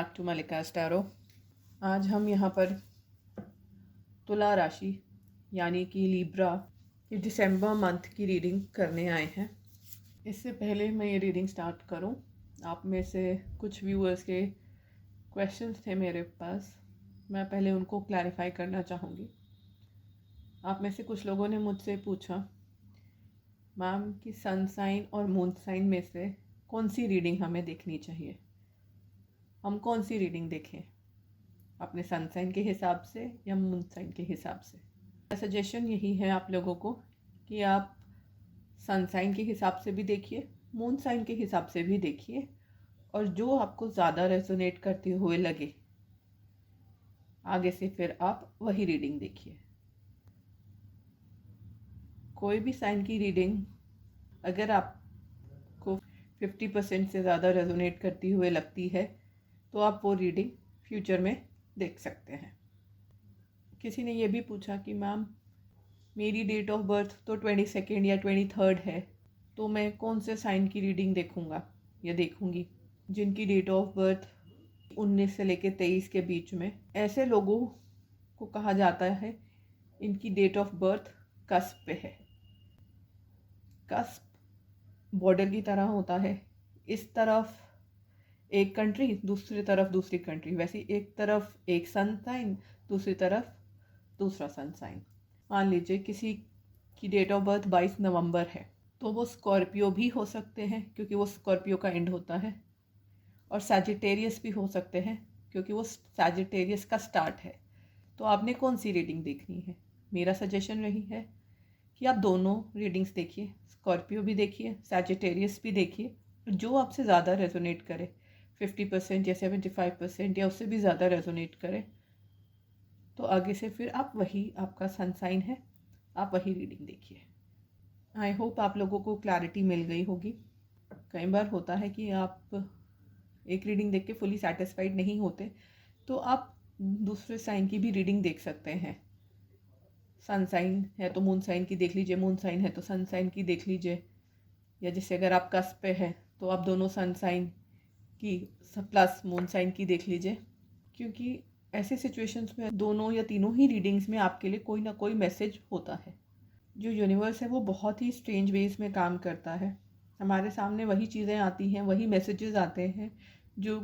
Back to मलिका स्टैरो। आज हम यहाँ पर तुला राशि यानी कि लिब्रा की दिसंबर मंथ की रीडिंग करने आए हैं। इससे पहले मैं ये रीडिंग स्टार्ट करूँ, आप में से कुछ व्यूअर्स के क्वेश्चंस थे मेरे पास, मैं पहले उनको क्लैरिफाई करना चाहूँगी। आप में से कुछ लोगों ने मुझसे पूछा, मैम कि सन साइन और मून साइन में से कौन सी रीडिंग हमें देखनी चाहिए, हम कौन सी रीडिंग देखें, अपने सन साइन के हिसाब से या मून साइन के हिसाब से। मेरा सजेशन यही है आप लोगों को कि आप सन साइन के हिसाब से भी देखिए, मून साइन के हिसाब से भी देखिए, और जो आपको ज़्यादा रेजोनेट करते हुए लगे आगे से फिर आप वही रीडिंग देखिए। कोई भी साइन की रीडिंग अगर आपको 50% से ज़्यादा रेजोनेट करती हुए लगती है तो आप वो रीडिंग फ्यूचर में देख सकते हैं। किसी ने ये भी पूछा कि मैम मेरी डेट ऑफ बर्थ तो 22 या 23 है, तो मैं कौन से साइन की रीडिंग देखूंगा या देखूंगी। जिनकी डेट ऑफ बर्थ 19 से लेकर 23 के बीच में, ऐसे लोगों को कहा जाता है इनकी डेट ऑफ बर्थ कस्प पे है। कस्प बॉर्डर की तरह होता है, इस तरफ एक कंट्री, दूसरी तरफ दूसरी कंट्री, वैसे एक तरफ एक सन साइन, दूसरी तरफ दूसरा सन साइन। मान लीजिए किसी की डेट ऑफ बर्थ 22 नवंबर है, तो वो स्कॉर्पियो भी हो सकते हैं क्योंकि वो स्कॉर्पियो का एंड होता है, और सैजिटेरियस भी हो सकते हैं क्योंकि वो सैजिटेरियस का स्टार्ट है। तो आपने कौन सी रीडिंग देखनी है? मेरा सजेशन यही है कि आप दोनों रीडिंग्स देखिए, स्कॉर्पियो भी देखिए, सैजिटेरियस भी देखिए, जो आपसे ज़्यादा रेजोनेट करे, 50% या 75% या उससे भी ज़्यादा रेजोनेट करे, तो आगे से फिर आप वही, आपका सन साइन है, आप वही रीडिंग देखिए। आई होप आप लोगों को क्लैरिटी मिल गई होगी। कई बार होता है कि आप एक रीडिंग देख के फुली सेटिस्फाइड नहीं होते, तो आप दूसरे साइन की भी रीडिंग देख सकते हैं। सन साइन है तो मून साइन की देख लीजिए, मून साइन है तो सन साइन की देख लीजिए, या जैसे अगर आप कस्प पे है तो आप दोनों सन साइन की प्लस मून साइन की देख लीजिए, क्योंकि ऐसे सिचुएशंस में दोनों या तीनों ही रीडिंग्स में आपके लिए कोई ना कोई मैसेज होता है। जो यूनिवर्स है वो बहुत ही स्ट्रेंज वेज में काम करता है, हमारे सामने वही चीज़ें आती हैं, वही मैसेजेस आते हैं जो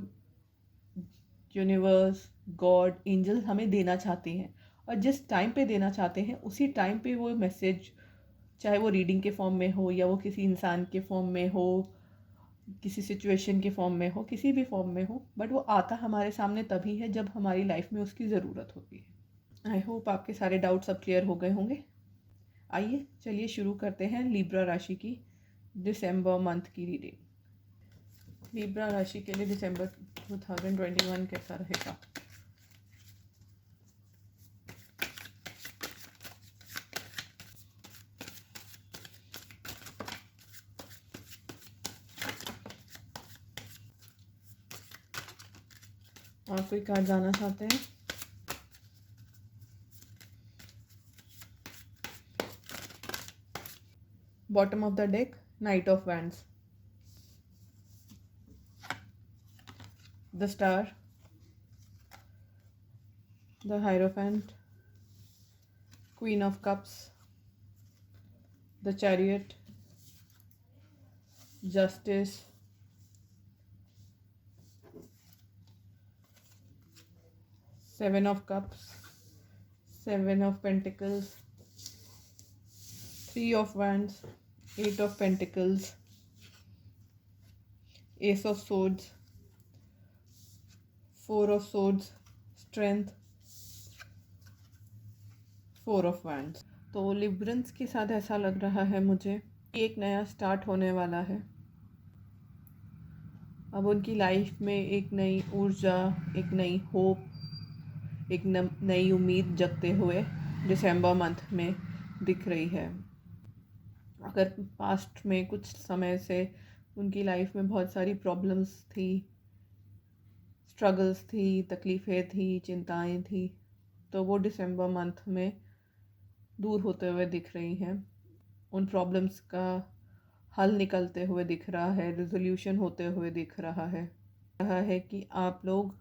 यूनिवर्स, गॉड, एंजल हमें देना चाहते हैं, और जिस टाइम पे देना चाहते हैं उसी टाइम पे वो मैसेज, चाहे वो रीडिंग के फॉर्म में हो या वो किसी इंसान के फॉर्म में हो, किसी सिचुएशन के फॉर्म में हो, किसी भी फॉर्म में हो, बट वो आता हमारे सामने तभी है जब हमारी लाइफ में उसकी ज़रूरत होती है। आई होप आपके सारे डाउट्स अब क्लियर हो गए होंगे। आइए चलिए शुरू करते हैं लिब्रा राशि की दिसंबर मंथ की रीडिंग। लिब्रा राशि के लिए दिसंबर 2021 कैसा रहेगा? और कोई कार्ड जाना चाहते हैं? Bottom of the deck, knight of wands, the star, the hierophant, queen of cups, the chariot, justice, seven of cups, seven of pentacles, three of wands, eight of pentacles, ace of swords, four of swords, strength, four of wands. तो Librans के साथ ऐसा लग रहा है मुझे कि एक नया स्टार्ट होने वाला है। अब उनकी लाइफ में एक नई ऊर्जा, एक नई होप, एक नई उम्मीद जगते हुए दिसंबर मंथ में दिख रही है। अगर पास्ट में कुछ समय से उनकी लाइफ में बहुत सारी प्रॉब्लम्स थी, स्ट्रगल्स थी, तकलीफ़ें थी, चिंताएं थी, तो वो दिसंबर मंथ में दूर होते हुए दिख रही हैं। उन प्रॉब्लम्स का हल निकलते हुए दिख रहा है, रिजोल्यूशन होते हुए दिख रहा है कि आप लोग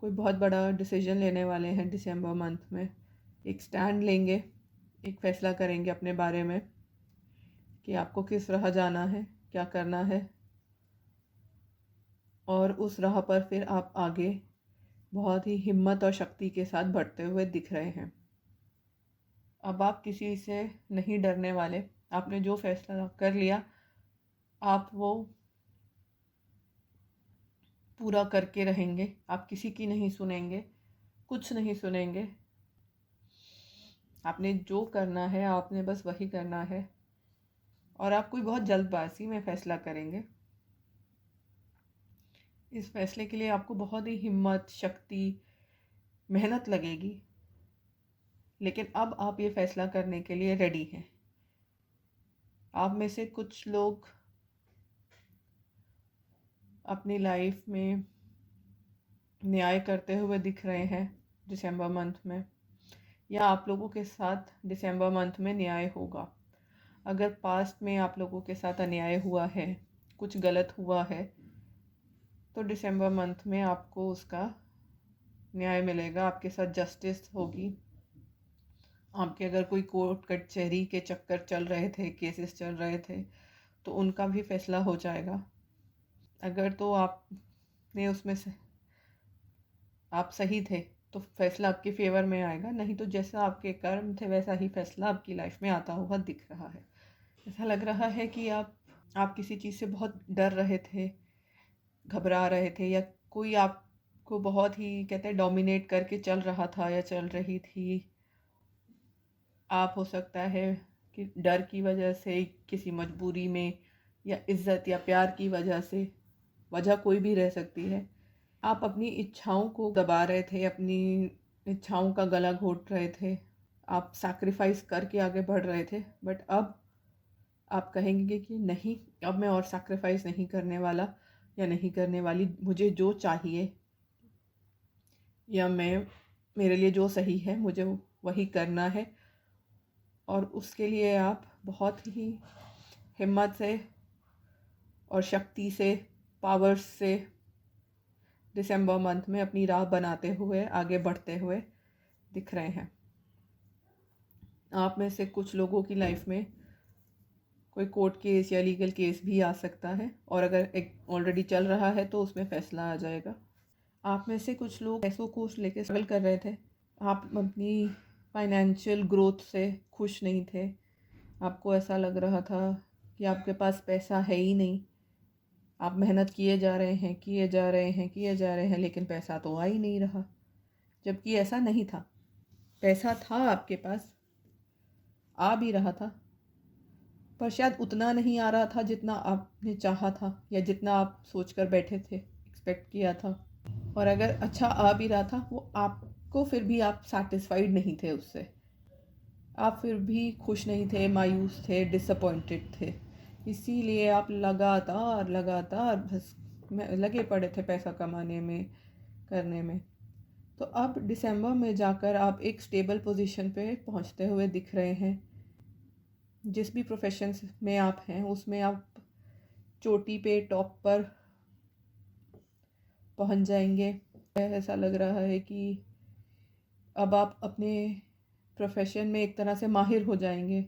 कोई बहुत बड़ा डिसीजन लेने वाले हैं दिसंबर मंथ में। एक स्टैंड लेंगे, एक फ़ैसला करेंगे अपने बारे में कि आपको किस राह जाना है, क्या करना है, और उस राह पर फिर आप आगे बहुत ही हिम्मत और शक्ति के साथ बढ़ते हुए दिख रहे हैं। अब आप किसी से नहीं डरने वाले। आपने जो फ़ैसला कर लिया आप वो पूरा करके रहेंगे। आप किसी की नहीं सुनेंगे, कुछ नहीं सुनेंगे। आपने जो करना है आपने बस वही करना है, और आप कोई बहुत जल्दबाजी में फ़ैसला करेंगे। इस फ़ैसले के लिए आपको बहुत ही हिम्मत, शक्ति, मेहनत लगेगी, लेकिन अब आप ये फ़ैसला करने के लिए रेडी हैं। आप में से कुछ लोग अपनी लाइफ में न्याय करते हुए दिख रहे हैं दिसंबर मंथ में, या आप लोगों के साथ दिसंबर मंथ में न्याय होगा। अगर पास्ट में आप लोगों के साथ अन्याय हुआ है, कुछ गलत हुआ है, तो दिसंबर मंथ में आपको उसका न्याय मिलेगा, आपके साथ जस्टिस होगी। आपके अगर कोई कोर्ट कचहरी के चक्कर चल रहे थे, केसेस चल रहे थे, तो उनका भी फैसला हो जाएगा। अगर तो आपने उसमें से आप सही थे तो फैसला आपके फेवर में आएगा, नहीं तो जैसा आपके कर्म थे वैसा ही फैसला आपकी लाइफ में आता हुआ दिख रहा है। ऐसा लग रहा है कि आप किसी चीज़ से बहुत डर रहे थे, घबरा रहे थे, या कोई आपको बहुत ही कहते हैं डोमिनेट करके चल रहा था या चल रही थी। आप हो सकता है कि डर की वजह से, किसी मजबूरी में, या इज़्ज़त या प्यार की वजह से, वजह कोई भी रह सकती है, आप अपनी इच्छाओं को दबा रहे थे, अपनी इच्छाओं का गला घोट रहे थे, आप सैक्रिफाइस करके आगे बढ़ रहे थे। बट अब आप कहेंगे कि नहीं, अब मैं और सैक्रिफाइस नहीं करने वाला या नहीं करने वाली। मुझे जो चाहिए या मेरे लिए जो सही है मुझे वही करना है, और उसके लिए आप बहुत ही हिम्मत से और शक्ति से, पावर्स से दिसंबर मंथ में अपनी राह बनाते हुए आगे बढ़ते हुए दिख रहे हैं। आप में से कुछ लोगों की लाइफ में कोई कोर्ट केस या लीगल केस भी आ सकता है, और अगर एक ऑलरेडी चल रहा है तो उसमें फ़ैसला आ जाएगा। आप में से कुछ लोग पैसों को लेकर स्ट्रगल कर रहे थे। आप अपनी फाइनेंशियल ग्रोथ से खुश नहीं थे। आपको ऐसा लग रहा था कि आपके पास पैसा है ही नहीं। आप मेहनत किए जा रहे हैं, किए जा रहे हैं, किए जा रहे हैं, लेकिन पैसा तो आ ही नहीं रहा। जबकि ऐसा नहीं था, पैसा था आपके पास, आ भी रहा था, पर शायद उतना नहीं आ रहा था जितना आपने चाहा था या जितना आप सोचकर बैठे थे, एक्सपेक्ट किया था। और अगर अच्छा आ भी रहा था वो आपको, फिर भी आप सैटिस्फाइड नहीं थे उससे। आप फिर भी खुश नहीं थे, मायूस थे, डिसअपॉइंटेड थे। इसीलिए आप लगातार लगातार बस लगे पड़े थे पैसा कमाने में, करने में। तो अब दिसंबर में जाकर आप एक स्टेबल पोजीशन पे पहुंचते हुए दिख रहे हैं। जिस भी प्रोफेशन में आप हैं उसमें आप चोटी पे, टॉप पर पहुंच जाएंगे। ऐसा लग रहा है कि अब आप अपने प्रोफेशन में एक तरह से माहिर हो जाएंगे।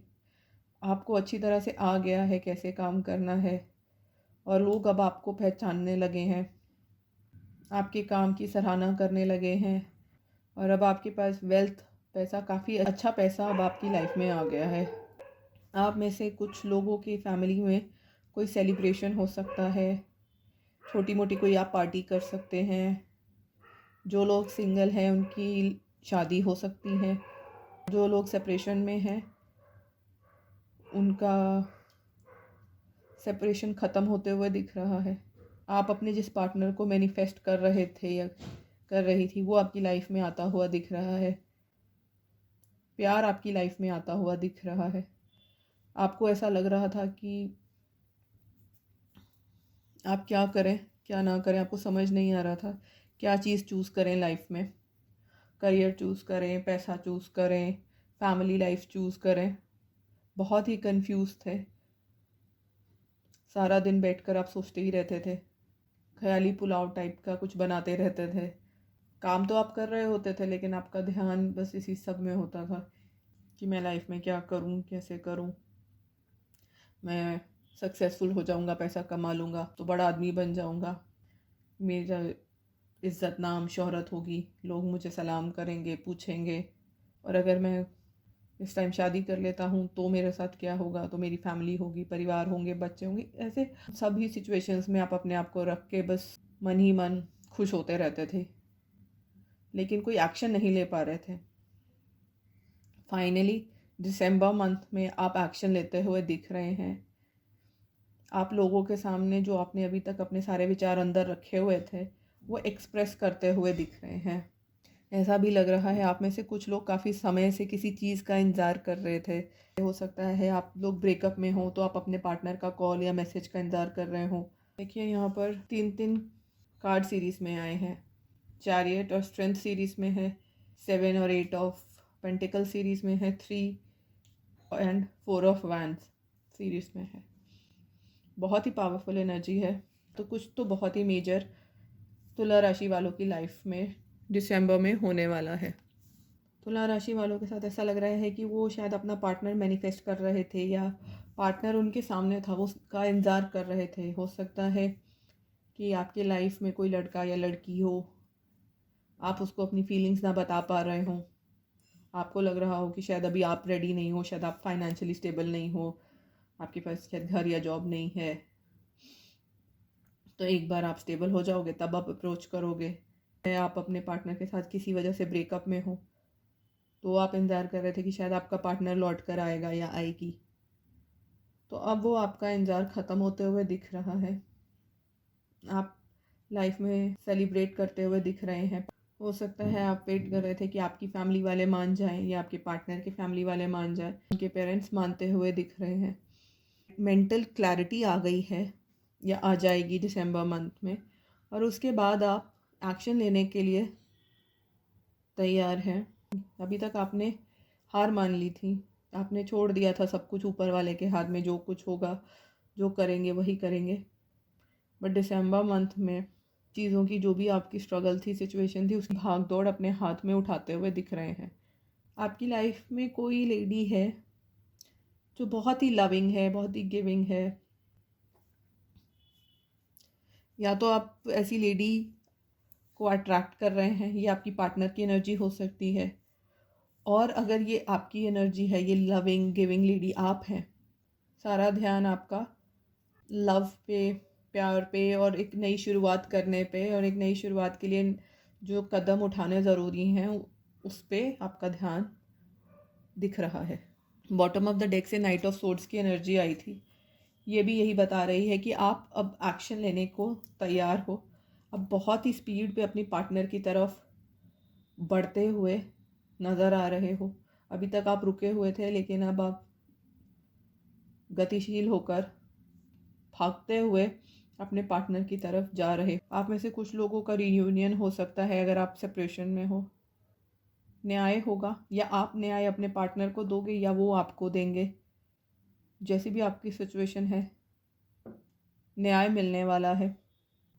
आपको अच्छी तरह से आ गया है कैसे काम करना है, और लोग अब आपको पहचानने लगे हैं, आपके काम की सराहना करने लगे हैं, और अब आपके पास वेल्थ, पैसा, काफ़ी अच्छा पैसा अब आपकी लाइफ में आ गया है। आप में से कुछ लोगों की फैमिली में कोई सेलिब्रेशन हो सकता है, छोटी मोटी कोई आप पार्टी कर सकते हैं। जो लोग सिंगल हैं उनकी शादी हो सकती है। जो लोग सेपरेशन में हैं उनका सेपरेशन ख़त्म होते हुए दिख रहा है। आप अपने जिस पार्टनर को मैनिफेस्ट कर रहे थे या कर रही थी वो आपकी लाइफ में आता हुआ दिख रहा है। प्यार आपकी लाइफ में आता हुआ दिख रहा है। आपको ऐसा लग रहा था कि आप क्या करें क्या ना करें, आपको समझ नहीं आ रहा था क्या चीज़ चूज़ करें लाइफ में। करियर चूज़ करें, पैसा चूज़ करें, फैमिली लाइफ चूज़ करें। बहुत ही कंफ्यूज थे। सारा दिन बैठकर आप सोचते ही रहते थे, ख्याली पुलाव टाइप का कुछ बनाते रहते थे। काम तो आप कर रहे होते थे लेकिन आपका ध्यान बस इसी सब में होता था कि मैं लाइफ में क्या करूं, कैसे करूं, मैं सक्सेसफुल हो जाऊंगा, पैसा कमा लूँगा तो बड़ा आदमी बन जाऊंगा, मेरा इज़्ज़त नाम शोहरत होगी, लोग मुझे सलाम करेंगे, पूछेंगे, और अगर मैं इस टाइम शादी कर लेता हूँ तो मेरे साथ क्या होगा, तो मेरी फैमिली होगी, परिवार होंगे, बच्चे होंगे। ऐसे सभी सिचुएशंस में आप अपने आप को रख के बस मन ही मन खुश होते रहते थे, लेकिन कोई एक्शन नहीं ले पा रहे थे। फाइनली दिसंबर मंथ में आप एक्शन लेते हुए दिख रहे हैं। आप लोगों के सामने जो आपने अभी तक अपने सारे विचार अंदर रखे हुए थे वो एक्सप्रेस करते हुए दिख रहे हैं। ऐसा भी लग रहा है आप में से कुछ लोग काफ़ी समय से किसी चीज़ का इंतज़ार कर रहे थे। हो सकता है आप लोग ब्रेकअप में हो तो आप अपने पार्टनर का कॉल या मैसेज का इंतज़ार कर रहे हो। देखिए यहाँ पर 3-3 कार्ड सीरीज़ में आए हैं। चैरियट और स्ट्रेंथ सीरीज़ में है, 7 और 8 ऑफ पेंटिकल सीरीज़ में है, 3 एंड 4 ऑफ वैंड्स सीरीज़ में है। बहुत ही पावरफुल एनर्जी है। तो कुछ तो बहुत ही मेजर तुला राशि वालों की लाइफ में दिसंबर में होने वाला है। तुला राशि वालों के साथ ऐसा लग रहा है कि वो शायद अपना पार्टनर मैनिफेस्ट कर रहे थे या पार्टनर उनके सामने था, वो उसका इंतज़ार कर रहे थे। हो सकता है कि आपके लाइफ में कोई लड़का या लड़की हो, आप उसको अपनी फीलिंग्स ना बता पा रहे हो, आपको लग रहा हो कि शायद अभी आप रेडी नहीं हो, शायद आप फाइनेंशियली स्टेबल नहीं हो, आपके पास शायद घर या जॉब नहीं है। तो एक बार आप स्टेबल हो जाओगे तब आप अप्रोच करोगे। आप अपने पार्टनर के साथ किसी वजह से ब्रेकअप में हो तो आप इंतज़ार कर रहे थे कि शायद आपका पार्टनर लौट कर आएगा या आएगी, तो अब वो आपका इंतज़ार ख़त्म होते हुए दिख रहा है। आप लाइफ में सेलिब्रेट करते हुए दिख रहे हैं। हो सकता है आप वेट कर रहे थे कि आपकी फैमिली वाले मान जाएं या आपके पार्टनर के फैमिली वाले मान जाएं। उनके पेरेंट्स मानते हुए दिख रहे हैं। मेंटल क्लैरिटी आ गई है या आ जाएगी दिसंबर मंथ में, और उसके बाद आप एक्शन लेने के लिए तैयार हैं। अभी तक आपने हार मान ली थी, आपने छोड़ दिया था सब कुछ ऊपर वाले के हाथ में, जो कुछ होगा, जो करेंगे वही करेंगे। बट दिसंबर मंथ में चीज़ों की जो भी आपकी स्ट्रगल थी, सिचुएशन थी, उसकी भाग दौड़ अपने हाथ में उठाते हुए दिख रहे हैं। आपकी लाइफ में कोई लेडी है जो बहुत ही लविंग है, बहुत ही गिविंग है, या तो आप ऐसी लेडी को अट्रैक्ट कर रहे हैं, ये आपकी पार्टनर की एनर्जी हो सकती है। और अगर ये आपकी एनर्जी है, ये लविंग गिविंग लेडी आप हैं, सारा ध्यान आपका लव पे, प्यार पे और एक नई शुरुआत करने पे, और एक नई शुरुआत के लिए जो कदम उठाने ज़रूरी हैं उस पर आपका ध्यान दिख रहा है। बॉटम ऑफ द डेक से नाइट ऑफ सोर्ड्स की एनर्जी आई थी। ये भी यही बता रही है कि आप अब एक्शन लेने को तैयार हो। अब बहुत ही स्पीड पे अपनी पार्टनर की तरफ बढ़ते हुए नज़र आ रहे हो। अभी तक आप रुके हुए थे लेकिन अब आप गतिशील होकर भागते हुए अपने पार्टनर की तरफ जा रहे। आप में से कुछ लोगों का रियूनियन हो सकता है अगर आप सेपरेशन में हो। न्याय होगा, या आप न्याय अपने पार्टनर को दोगे या वो आपको देंगे। जैसी भी आपकी सिचुएशन है, न्याय मिलने वाला है,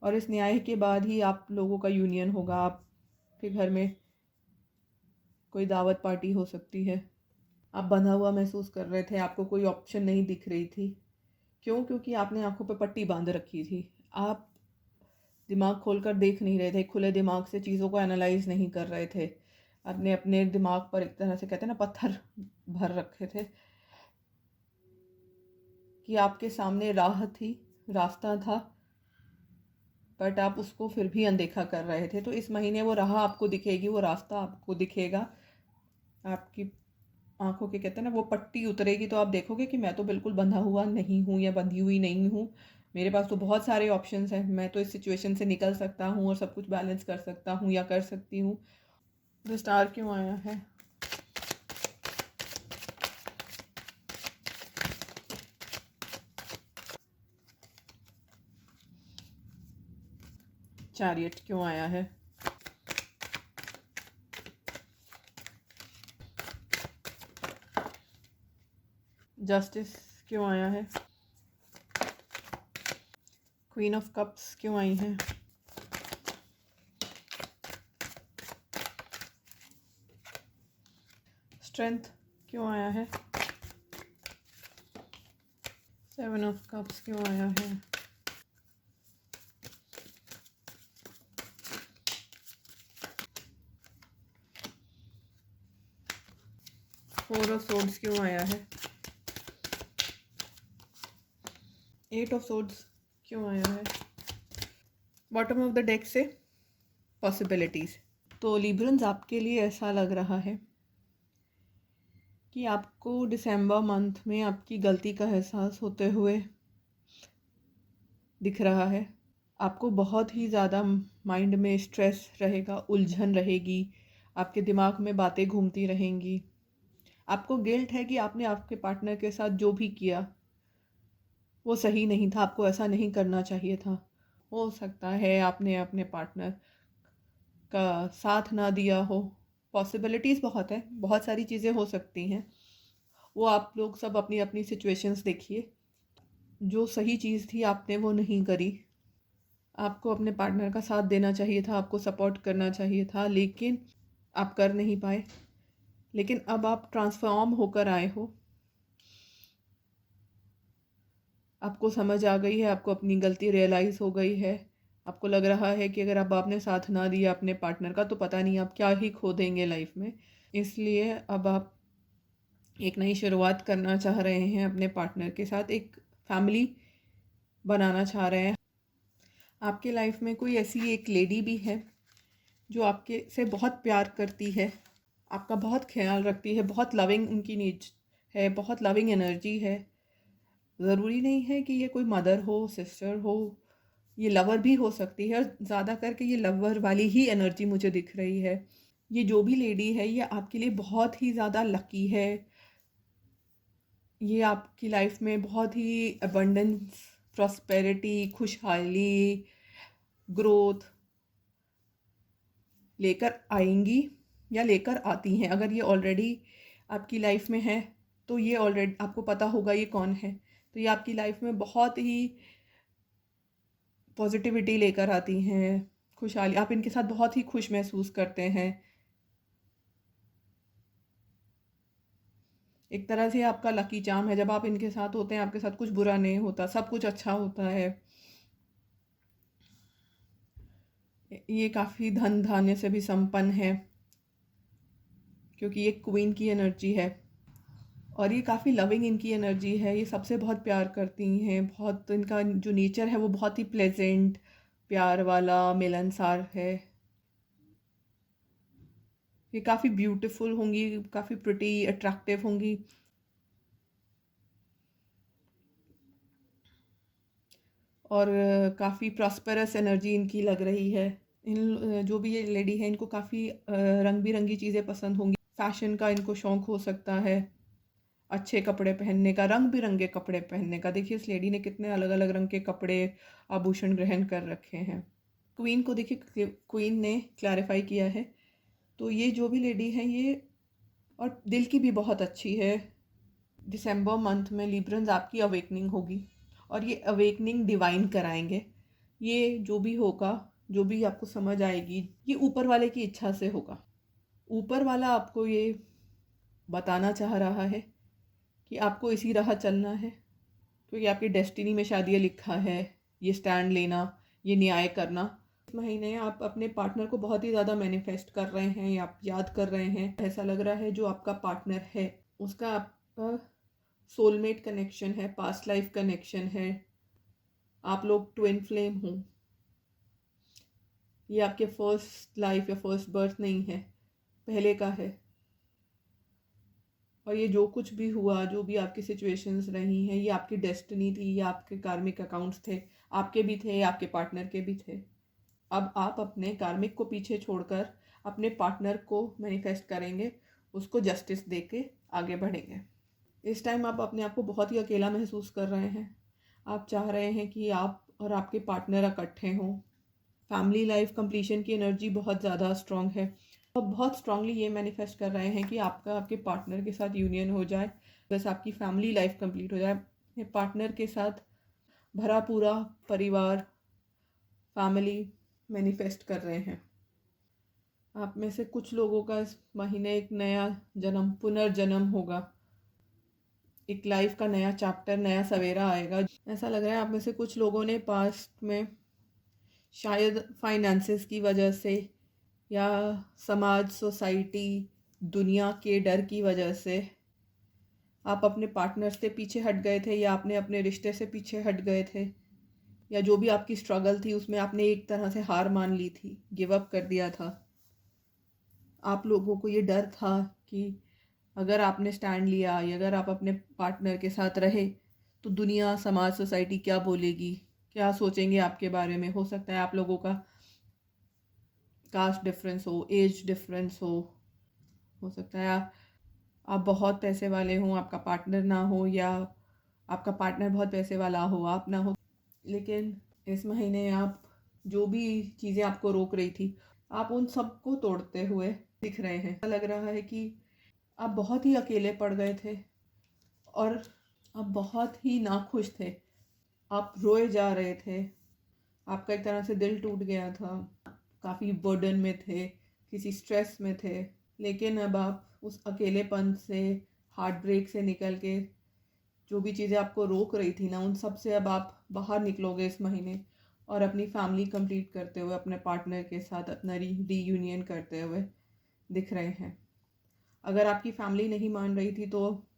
और इस न्याय के बाद ही आप लोगों का यूनियन होगा। आपके घर में कोई दावत पार्टी हो सकती है। आप बंधा हुआ महसूस कर रहे थे, आपको कोई ऑप्शन नहीं दिख रही थी। क्यों? क्योंकि आपने आंखों पर पट्टी बांध रखी थी। आप दिमाग खोलकर देख नहीं रहे थे, खुले दिमाग से चीज़ों को एनालाइज नहीं कर रहे थे। आपने अपने दिमाग पर एक तरह से कहते हैं ना, पत्थर भर रखे थे कि आपके सामने राह थी, रास्ता था, बट आप उसको फिर भी अनदेखा कर रहे थे। तो इस महीने वो राह आपको दिखेगी, वो रास्ता आपको दिखेगा। आपकी आंखों के कहते हैं ना, वो पट्टी उतरेगी तो आप देखोगे कि मैं तो बिल्कुल बंधा हुआ नहीं हूँ या बंधी हुई नहीं हूँ। मेरे पास तो बहुत सारे ऑप्शंस हैं, मैं तो इस सिचुएशन से निकल सकता हूँ और सब कुछ बैलेंस कर सकता हूँ या कर सकती हूँ। तो स्टार क्यों आया है? चैरियट क्यों आया है? जस्टिस क्यों आया है? क्वीन ऑफ कप्स क्यों आई है? स्ट्रेंथ क्यों आया है? 7 ऑफ कप्स क्यों आया है? 4 ऑफ सोर्ड्स क्यों आया है? 8 ऑफ सोर्ड्स क्यों आया है? बॉटम ऑफ द डेक से पॉसिबिलिटीज़। तो लिब्रन्स, आपके लिए ऐसा लग रहा है कि आपको दिसंबर मंथ में आपकी गलती का एहसास होते हुए दिख रहा है। आपको बहुत ही ज़्यादा माइंड में स्ट्रेस रहेगा, उलझन रहेगी, आपके दिमाग में बातें घूमती रहेंगी। आपको गिल्ट है कि आपने आपके पार्टनर के साथ जो भी किया वो सही नहीं था, आपको ऐसा नहीं करना चाहिए था। हो सकता है आपने अपने पार्टनर का साथ ना दिया हो। पॉसिबिलिटीज़ बहुत है, बहुत सारी चीज़ें हो सकती हैं। वो आप लोग सब अपनी अपनी सिचुएशंस देखिए। जो सही चीज़ थी आपने वो नहीं करी। आपको अपने पार्टनर का साथ देना चाहिए था, आपको सपोर्ट करना चाहिए था, लेकिन आप कर नहीं पाए। लेकिन अब आप ट्रांसफॉर्म होकर आए हो, आपको समझ आ गई है, आपको अपनी गलती रियलाइज़ हो गई है। आपको लग रहा है कि अगर अब आपने साथ ना दिया अपने पार्टनर का तो पता नहीं आप क्या ही खो देंगे लाइफ में। इसलिए अब आप एक नई शुरुआत करना चाह रहे हैं अपने पार्टनर के साथ, एक फैमिली बनाना चाह रहे हैं। आपके लाइफ में कोई ऐसी एक लेडी भी है जो आपके से बहुत प्यार करती है, आपका बहुत ख्याल रखती है, बहुत लविंग उनकी नीड है, बहुत लविंग एनर्जी है। ज़रूरी नहीं है कि ये कोई मदर हो, सिस्टर हो, ये लवर भी हो सकती है। और ज़्यादा करके ये लवर वाली ही एनर्जी मुझे दिख रही है। ये जो भी लेडी है ये आपके लिए बहुत ही ज़्यादा लकी है। ये आपकी लाइफ में बहुत ही अबंडेंस, प्रॉस्पेरिटी, खुशहाली, ग्रोथ लेकर आएंगी या लेकर आती हैं। अगर ये ऑलरेडी आपकी लाइफ में है तो ये ऑलरेडी आपको पता होगा ये कौन है। तो ये आपकी लाइफ में बहुत ही पॉजिटिविटी लेकर आती हैं, खुशहाली। आप इनके साथ बहुत ही खुश महसूस करते हैं। एक तरह से आपका लकी चार्म है, जब आप इनके साथ होते हैं आपके साथ कुछ बुरा नहीं होता, सब कुछ अच्छा होता है। ये काफ़ी धन धान्य से भी संपन्न है क्योंकि ये क्वीन की एनर्जी है और ये काफ़ी लविंग इनकी एनर्जी है। ये सबसे बहुत प्यार करती हैं, बहुत इनका जो नेचर है वो बहुत ही प्लेजेंट, प्यार वाला, मिलनसार है। ये काफ़ी ब्यूटीफुल होंगी, काफ़ी प्रिटी, अट्रैक्टिव होंगी और काफ़ी प्रॉस्पेरस एनर्जी इनकी लग रही है। इन जो भी ये लेडी है इनको काफ़ी रंग बिरंगी चीज़ें पसंद होंगी। फैशन का इनको शौक़ हो सकता है, अच्छे कपड़े पहनने का, रंग बिरंगे कपड़े पहनने का। देखिए इस लेडी ने कितने अलग अलग रंग के कपड़े, आभूषण ग्रहण कर रखे हैं। क्वीन को देखिए, क्वीन ने क्लैरिफाई किया है। तो ये जो भी लेडी है ये और दिल की भी बहुत अच्छी है। दिसंबर मंथ में लिब्रन्स आपकी अवेकनिंग होगी और ये अवेकनिंग डिवाइन कराएंगे। ये जो भी होगा, जो भी आपको समझ आएगी, ये ऊपर वाले की इच्छा से होगा। ऊपर वाला आपको ये बताना चाह रहा है कि आपको इसी राह चलना है क्योंकि आपकी डेस्टिनी में शायद ये लिखा है, ये स्टैंड लेना, ये न्याय करना। इस महीने आप अपने पार्टनर को बहुत ही ज़्यादा मैनिफेस्ट कर रहे हैं या आप याद कर रहे हैं। ऐसा लग रहा है जो आपका पार्टनर है उसका आपका सोलमेट कनेक्शन है, पास्ट लाइफ कनेक्शन है, आप लोग ट्विन फ्लेम हो। ये आपके फर्स्ट लाइफ या फर्स्ट बर्थ नहीं है, पहले का है। और ये जो कुछ भी हुआ, जो भी आपकी सिचुएशंस रही हैं, ये आपकी डेस्टिनी थी, ये आपके कार्मिक अकाउंट्स थे, आपके भी थे, आपके पार्टनर के भी थे। अब आप अपने कार्मिक को पीछे छोड़कर अपने पार्टनर को मैनिफेस्ट करेंगे, उसको जस्टिस दे के आगे बढ़ेंगे। इस टाइम आप अपने आप को बहुत ही अकेला महसूस कर रहे हैं। आप चाह रहे हैं कि आप और आपके पार्टनर इकट्ठे हों। फैमिली लाइफ कंप्लीशन की एनर्जी बहुत ज़्यादा स्ट्रॉन्ग है। आप बहुत स्ट्रांगली ये मैनिफेस्ट कर रहे हैं कि आपका आपके पार्टनर के साथ यूनियन हो जाए, बस आपकी फैमिली लाइफ कंप्लीट हो जाए। अपने पार्टनर के साथ भरा पूरा परिवार, फैमिली मैनिफेस्ट कर रहे हैं। आप में से कुछ लोगों का इस महीने एक नया जन्म, पुनर्जन्म होगा। एक लाइफ का नया चैप्टर, नया सवेरा आएगा। ऐसा लग रहा है आप में से कुछ लोगों ने पास्ट में शायद फाइनेंसेस की वजह से या समाज, सोसाइटी, दुनिया के डर की वजह से आप अपने पार्टनर से पीछे हट गए थे, या आपने अपने रिश्ते से पीछे हट गए थे, या जो भी आपकी स्ट्रगल थी उसमें आपने एक तरह से हार मान ली थी, गिव अप कर दिया था। आप लोगों को ये डर था कि अगर आपने स्टैंड लिया, या अगर आप अपने पार्टनर के साथ रहे, तो दुनिया, समाज, सोसाइटी क्या बोलेगी, क्या सोचेंगे आपके बारे में। हो सकता है आप लोगों का कास्ट डिफरेंस हो, एज डिफरेंस हो सकता है आप बहुत पैसे वाले हों, आपका पार्टनर ना हो, या आपका पार्टनर बहुत पैसे वाला हो, आप ना हो। लेकिन इस महीने आप जो भी चीज़ें आपको रोक रही थी, आप उन सब को तोड़ते हुए दिख रहे हैं। लग रहा है कि आप बहुत ही अकेले पड़ गए थे और आप बहुत ही नाखुश थे। आप रोए जा रहे थे, आपका एक तरह से दिल टूट गया था, काफ़ी बर्डन में थे, किसी स्ट्रेस में थे। लेकिन अब आप उस अकेलेपन से, हार्ट ब्रेक से निकल के, जो भी चीज़ें आपको रोक रही थी ना, उन सब से अब आप बाहर निकलोगे इस महीने, और अपनी फैमिली कंप्लीट करते हुए, अपने पार्टनर के साथ अपना रीयूनियन करते हुए दिख रहे हैं। अगर आपकी फैमिली नहीं मान रही थी, तो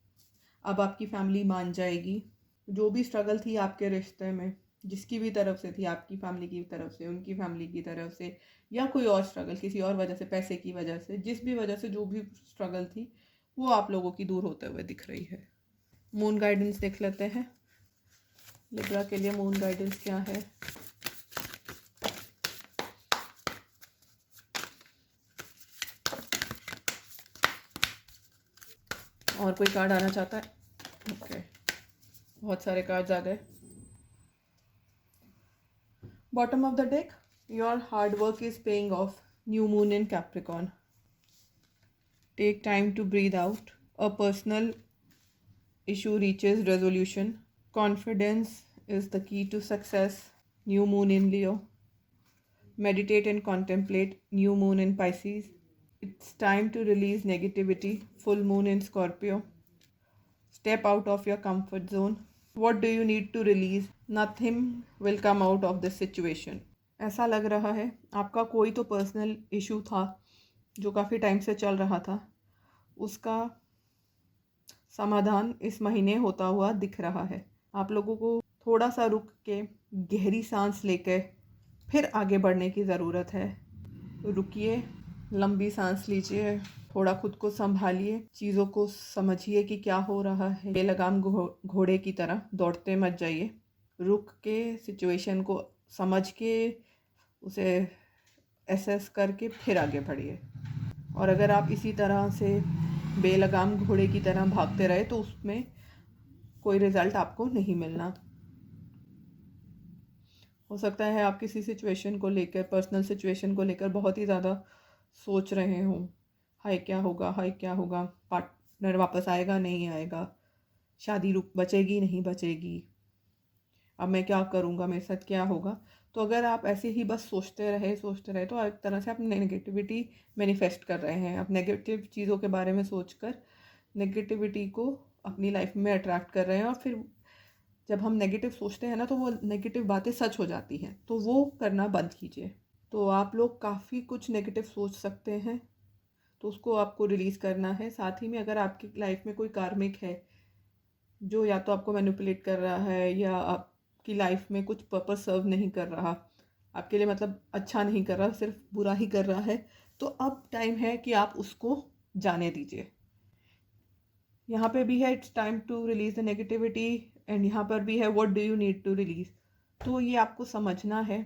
अब आपकी फैमिली मान जाएगी। जो भी स्ट्रगल थी आपके रिश्ते में, जिसकी भी तरफ से थी, आपकी फैमिली की तरफ से, उनकी फैमिली की तरफ से, या कोई और स्ट्रगल किसी और वजह से, पैसे की वजह से, जिस भी वजह से जो भी स्ट्रगल थी, वो आप लोगों की दूर होते हुए दिख रही है। मून गाइडेंस देख लेते हैं। लिब्रा के लिए मून गाइडेंस क्या है। और कोई कार्ड आना चाहता है? ओके, बहुत सारे कार्ड्स आ गए। Bottom of the deck, your hard work is paying off, new moon in Capricorn. Take time to breathe out, a personal issue reaches resolution. Confidence is the key to success. New moon in Leo. Meditate and contemplate. New moon in Pisces. It's time to release negativity. Full moon in Scorpio. Step out of your comfort zone. What do you need to release? Nothing will come out of this situation. ऐसा लग रहा है आपका कोई तो personal issue था जो काफ़ी टाइम से चल रहा था, उसका समाधान इस महीने होता हुआ दिख रहा है। आप लोगों को थोड़ा सा रुक के गहरी सांस लेकर फिर आगे बढ़ने की ज़रूरत है। रुकिए, लंबी सांस लीजिए, थोड़ा खुद को संभालिए, चीज़ों को समझिए कि क्या हो रहा है। बेलगाम घोड़े की तरह दौड़ते मत जाइए। रुक के सिचुएशन को समझ के, उसे एसेस करके फिर आगे बढ़िए। और अगर आप इसी तरह से बेलगाम घोड़े की तरह भागते रहे, तो उसमें कोई रिजल्ट आपको नहीं मिलना। हो सकता है आप किसी सिचुएशन को लेकर, पर्सनल सिचुएशन को लेकर बहुत ही ज़्यादा सोच रहे हों। हाय क्या होगा, हाय क्या होगा, पार्टनर वापस आएगा नहीं आएगा, शादी रुक बचेगी नहीं बचेगी, अब मैं क्या करूँगा, मेरे साथ क्या होगा। तो अगर आप ऐसे ही बस सोचते रहे तो एक तरह से आप नेगेटिविटी मैनिफेस्ट कर रहे हैं। आप नेगेटिव चीज़ों के बारे में सोचकर नेगेटिविटी को अपनी लाइफ में अट्रैक्ट कर रहे हैं। और फिर जब हम नेगेटिव सोचते हैं ना, तो वो नेगेटिव बातें सच हो जाती हैं, तो वो करना बंद कीजिए। तो आप लोग काफ़ी कुछ नेगेटिव सोच सकते हैं, तो उसको आपको रिलीज़ करना है। साथ ही में अगर आपकी लाइफ में कोई कार्मिक है जो या तो आपको मैनिपुलेट कर रहा है, या आपकी लाइफ में कुछ पर्पस सर्व नहीं कर रहा, आपके लिए मतलब अच्छा नहीं कर रहा, सिर्फ बुरा ही कर रहा है, तो अब टाइम है कि आप उसको जाने दीजिए। यहाँ पे भी है it's time to release the negativity, and यहाँ पर भी है what do you need to release. तो ये आपको समझना है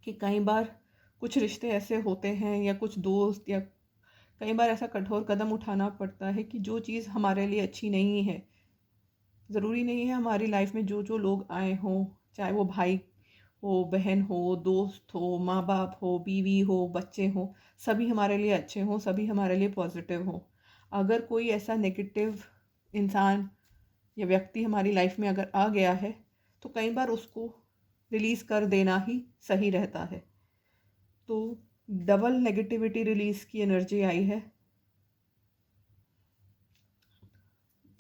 कि कई बार कुछ रिश्ते ऐसे होते हैं, या कुछ दोस्त, या कई बार ऐसा कठोर कदम उठाना पड़ता है कि जो चीज़ हमारे लिए अच्छी नहीं है, ज़रूरी नहीं है हमारी लाइफ में जो जो लोग आए हों, चाहे वो भाई हो, बहन हो, दोस्त हो, माँ बाप हो, बीवी हो, बच्चे हो, सभी हमारे लिए अच्छे हों, सभी हमारे लिए पॉजिटिव हों। अगर कोई ऐसा नेगेटिव इंसान या व्यक्ति हमारी लाइफ में अगर आ गया है, तो कई बार उसको रिलीज़ कर देना ही सही रहता है। तो डबल नेगेटिविटी रिलीज की एनर्जी आई है।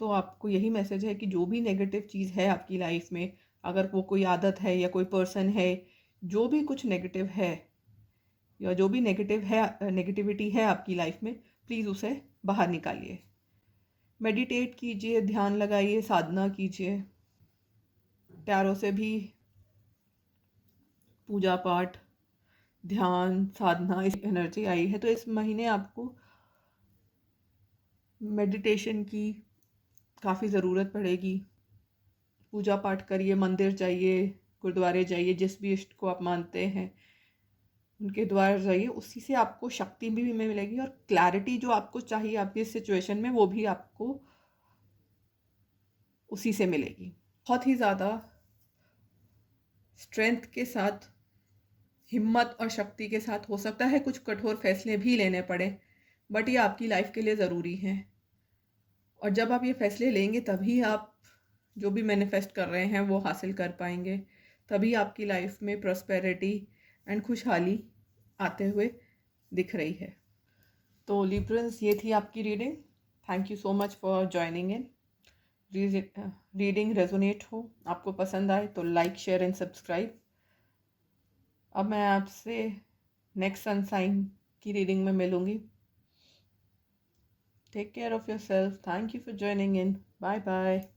तो आपको यही मैसेज है कि जो भी नेगेटिव चीज़ है आपकी लाइफ में, अगर वो कोई आदत है या कोई पर्सन है, जो भी कुछ नेगेटिव है या जो भी नेगेटिविटी है आपकी लाइफ में, प्लीज़ उसे बाहर निकालिए। मेडिटेट कीजिए, ध्यान लगाइए, साधना कीजिए। टैरो से भी पूजा पाठ, ध्यान, साधना, इस एनर्जी आई है। तो इस महीने आपको मेडिटेशन की काफ़ी ज़रूरत पड़ेगी। पूजा पाठ करिए, मंदिर जाइए, गुरुद्वारे जाइए, जिस भी इष्ट को आप मानते हैं उनके द्वार जाइए। उसी से आपको शक्ति भी मिलेगी और क्लैरिटी जो आपको चाहिए आपकी सिचुएशन में, वो भी आपको उसी से मिलेगी। बहुत ही ज़्यादा स्ट्रेंथ के साथ, हिम्मत और शक्ति के साथ, हो सकता है कुछ कठोर फैसले भी लेने पड़े, बट ये आपकी लाइफ के लिए ज़रूरी हैं। और जब आप ये फैसले लेंगे तभी आप जो भी मैनिफेस्ट कर रहे हैं वो हासिल कर पाएंगे। तभी आपकी लाइफ में प्रॉस्पेरिटी एंड खुशहाली आते हुए दिख रही है। तो लिब्रंस, ये थी आपकी reading. Thank you so much for joining in. Reading resonate हो, आपको पसंद आए तो लाइक, शेयर एंड सब्सक्राइब। अब मैं आपसे नेक्स्ट सन साइन की रीडिंग में मिलूँगी। Take care of yourself. Thank you for joining in. Bye bye.